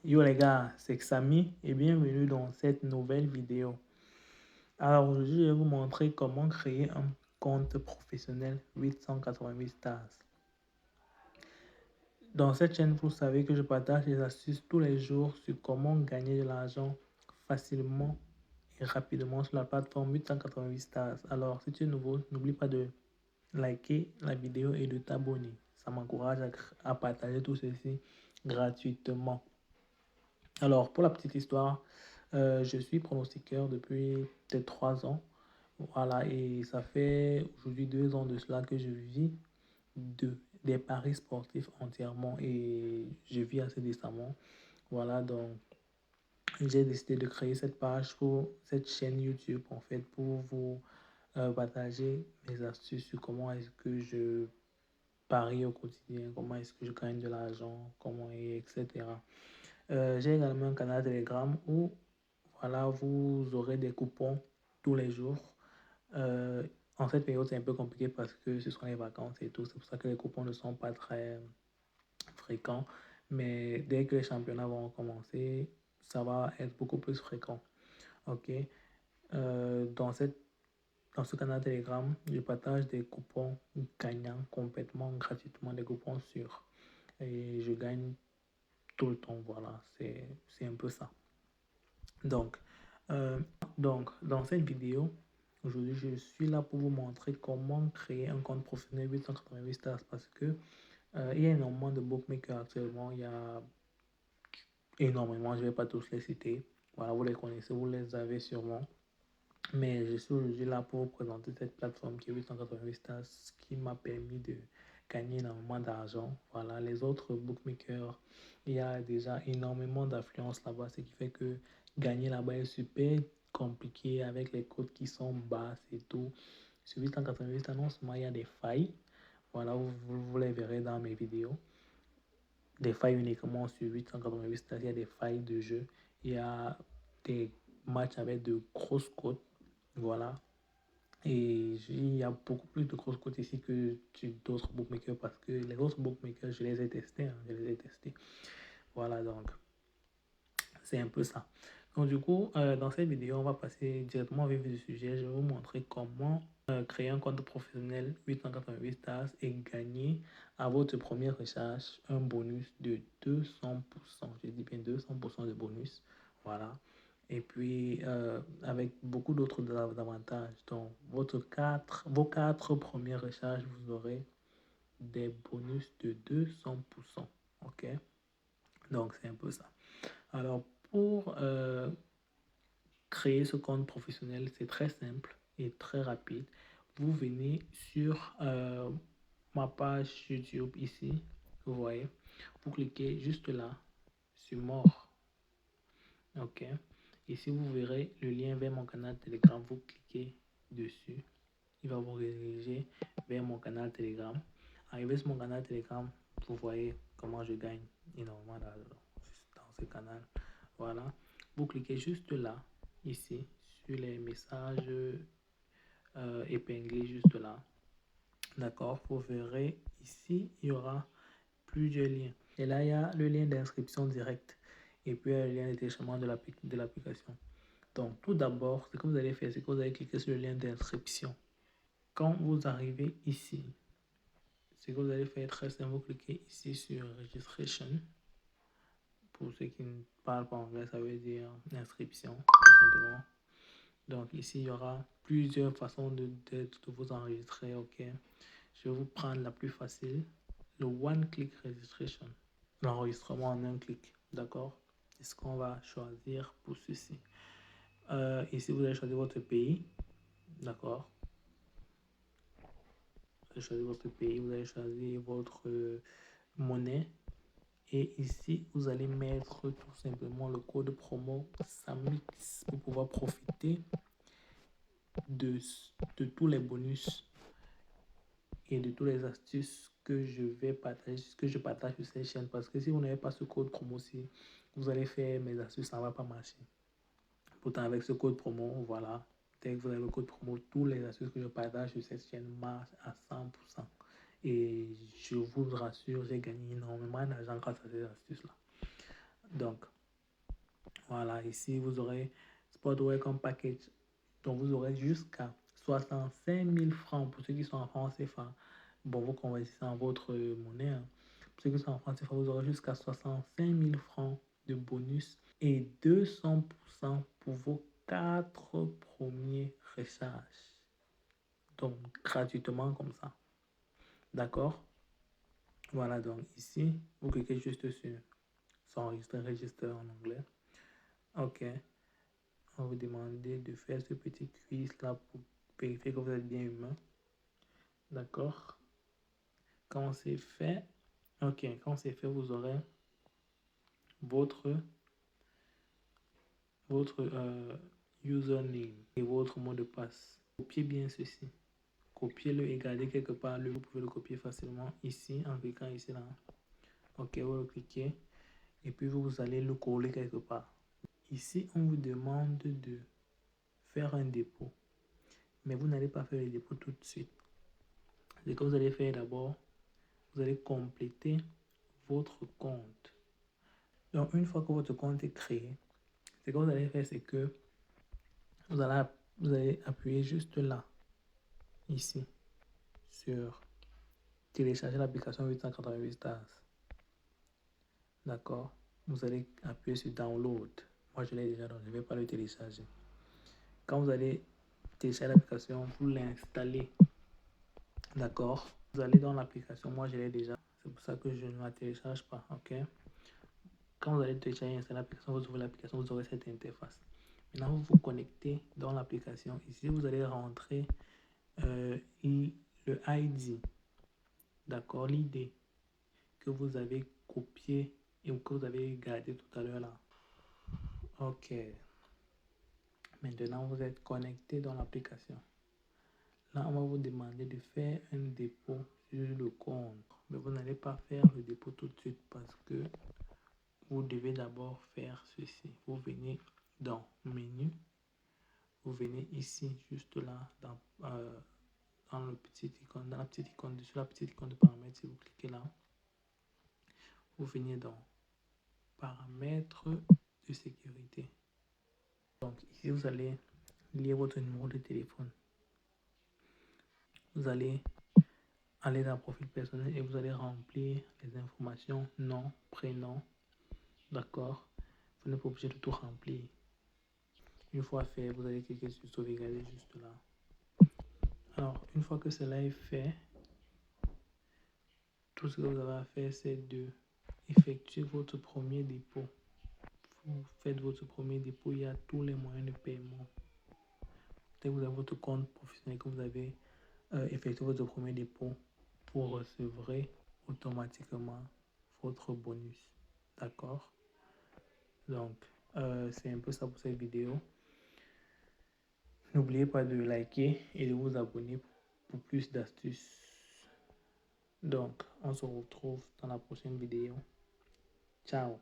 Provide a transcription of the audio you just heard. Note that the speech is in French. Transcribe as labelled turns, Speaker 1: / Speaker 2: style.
Speaker 1: Yo les gars, c'est Xami et bienvenue dans cette nouvelle vidéo. Alors aujourd'hui, je vais vous montrer comment créer un compte professionnel 888 stars. Dans cette chaîne, vous savez que je partage des astuces tous les jours sur comment gagner de l'argent facilement et rapidement sur la plateforme 888 stars. Alors si tu es nouveau, n'oublie pas de liker la vidéo et de t'abonner. Ça m'encourage à partager tout ceci gratuitement. Alors, pour la petite histoire, je suis pronostiqueur depuis peut-être 3 ans. Voilà, et ça fait aujourd'hui 2 ans de cela que je vis des paris sportifs entièrement et je vis assez décemment. Voilà, donc j'ai décidé de créer cette page pour cette chaîne YouTube en fait pour vous partager mes astuces sur comment est-ce que je parie au quotidien, comment est-ce que je gagne de l'argent, comment et etc. J'ai également un canal Telegram où voilà, vous aurez des coupons tous les jours. Euh, en cette période, c'est un peu compliqué parce que ce sont les vacances et tout. C'est pour ça que les coupons ne sont pas très fréquents. Mais dès que les championnats vont commencer, ça va être beaucoup plus fréquent. Ok. Dans ce canal Telegram, je partage des coupons gagnants complètement gratuitement, des coupons sûrs. Et je gagne tout le temps. Voilà, c'est un peu ça. Donc, euh, dans cette vidéo, aujourd'hui, je suis là pour vous montrer comment créer un compte professionnel 888 stars parce que il y a énormément de bookmakers actuellement. Il y a énormément, je ne vais pas tous les citer. Voilà, vous les connaissez, vous les avez sûrement. Mais je suis aujourd'hui là pour vous présenter cette plateforme qui est 888 stars qui m'a permis de gagner énormément d'argent. Voilà, les autres bookmakers, il y a déjà énormément d'affluence là-bas, ce qui fait que gagner là-bas est super compliqué avec les codes qui sont basses et tout. Sur 888 stars, non seulement il y a des failles, voilà, vous les verrez dans mes vidéos. Des failles uniquement sur 888 stars, il y a des failles de jeu, il y a des matchs avec de grosses cotes. Voilà, et il y a beaucoup plus de grosses cotes ici que d'autres bookmakers parce que les autres bookmakers, je les ai testés. Je les ai testés. Voilà, donc c'est un peu ça. Donc du coup, dans cette vidéo, on va passer directement au vif du sujet. Je vais vous montrer comment créer un compte professionnel 888 stars et gagner à votre première recherche un bonus de 200%. Je dis bien 200% de bonus. Voilà. Et puis, avec beaucoup d'autres avantages. Donc, vos 4 premières recherches, vous aurez des bonus de 200%. OK? Donc, c'est un peu ça. Alors, pour créer ce compte professionnel, c'est très simple et très rapide. Vous venez sur ma page YouTube ici, vous voyez. Vous cliquez juste là, sur mort. OK. Ici, vous verrez le lien vers mon canal Telegram. Vous cliquez dessus. Il va vous rediriger vers mon canal Telegram. Arrivé sur mon canal Telegram, vous voyez comment je gagne énormément d'argent dans ce canal. Voilà. Vous cliquez juste là, ici, sur les messages épinglés juste là. D'accord. Vous verrez ici, il y aura plusieurs liens. Et là, il y a le lien d'inscription directe. Et puis, il y a le lien de téléchargement de l'application. Donc, tout d'abord, ce que vous allez faire, c'est que vous allez cliquer sur le lien d'inscription. Quand vous arrivez ici, ce que vous allez faire est très simple. Vous cliquez ici sur Registration. Pour ceux qui ne parlent pas anglais, ça veut dire inscription, tout simplement. Donc, ici, il y aura plusieurs façons de vous enregistrer. OK. Je vais vous prendre la plus facile, le One Click Registration. L'enregistrement en un clic. D'accord. C'est ce qu'on va choisir pour ceci. Ici, vous allez choisir votre pays. D'accord. Vous allez choisir votre pays. Vous allez choisir votre monnaie. Et ici, vous allez mettre tout simplement le code promo SAMIX pour pouvoir profiter de, de tous les bonus et de toutes les astuces que je vais partager, que je partage sur cette chaîne. Parce que si vous n'avez pas ce code promo-ci, vous allez faire mes astuces, ça ne va pas marcher. Pourtant, avec ce code promo, voilà, dès que vous avez le code promo, toutes les astuces que je partage sur cette chaîne marchent à 100%. Et je vous rassure, j'ai gagné énormément d'argent grâce à ces astuces-là. Donc, voilà, ici, vous aurez Sport Welcome Package. Donc, vous aurez jusqu'à 65 000 francs pour ceux qui sont en France CFA. Bon, vous convertissez en votre monnaie. Hein. Pour ceux qui sont en France CFA, vous aurez jusqu'à 65 000 francs de bonus et 200% pour vos 4 premiers recharges. Donc, gratuitement comme ça. D'accord? Voilà, donc ici, vous cliquez juste sur s'enregistrer, register en anglais. OK. On va vous demander de faire ce petit quiz là pour vérifier que vous êtes bien humain. D'accord? Quand c'est fait, OK, quand c'est fait, vous aurez votre username et votre mot de passe. Copiez bien ceci. Copiez-le et gardez quelque part. Vous pouvez le copier facilement ici en cliquant ici là. OK, vous le cliquez et puis vous allez le coller quelque part. Ici, on vous demande de faire un dépôt. Mais vous n'allez pas faire le dépôt tout de suite. Ce que vous allez faire d'abord, vous allez compléter votre compte. Donc, une fois que votre compte est créé, ce que vous allez faire, c'est que vous allez appuyer juste là, ici, sur télécharger l'application 888 Stars. D'accord? Vous allez appuyer sur Download. Moi, je l'ai déjà, donc je ne vais pas le télécharger. Quand vous allez télécharger l'application, vous l'installez. D'accord? Vous allez dans l'application. Moi, je l'ai déjà. C'est pour ça que je ne la télécharge pas. OK? Quand vous allez télécharger et installer l'application, vous ouvrez l'application, vous aurez cette interface. Maintenant, vous vous connectez dans l'application. Ici, vous allez rentrer le ID. D'accord? L'idée que vous avez copié et que vous avez gardé tout à l'heure là. OK. Maintenant, vous êtes connecté dans l'application. Là, on va vous demander de faire un dépôt sur le compte. Mais vous n'allez pas faire le dépôt tout de suite parce que vous devez d'abord faire ceci. Vous venez dans Menu. Vous venez ici, juste là, dans le petit icône, dans la petite icône, sur la petite icône de paramètres. Si vous cliquez là, vous venez dans Paramètres de sécurité. Donc ici, vous allez lier votre numéro de téléphone. Vous allez aller dans Profil personnel et vous allez remplir les informations, nom, prénom. D'accord? Vous n'êtes pas obligé de tout remplir. Une fois fait, vous allez cliquer sur sauvegarder juste là. Alors, une fois que cela est fait, tout ce que vous avez à faire, c'est de effectuer votre premier dépôt. Vous faites votre premier dépôt, il y a tous les moyens de paiement. Dès que vous avez votre compte professionnel, que vous avez effectué votre premier dépôt, vous recevrez automatiquement votre bonus. D'accord? Donc, c'est un peu ça pour cette vidéo. N'oubliez pas de liker et de vous abonner pour plus d'astuces. Donc, on se retrouve dans la prochaine vidéo. Ciao!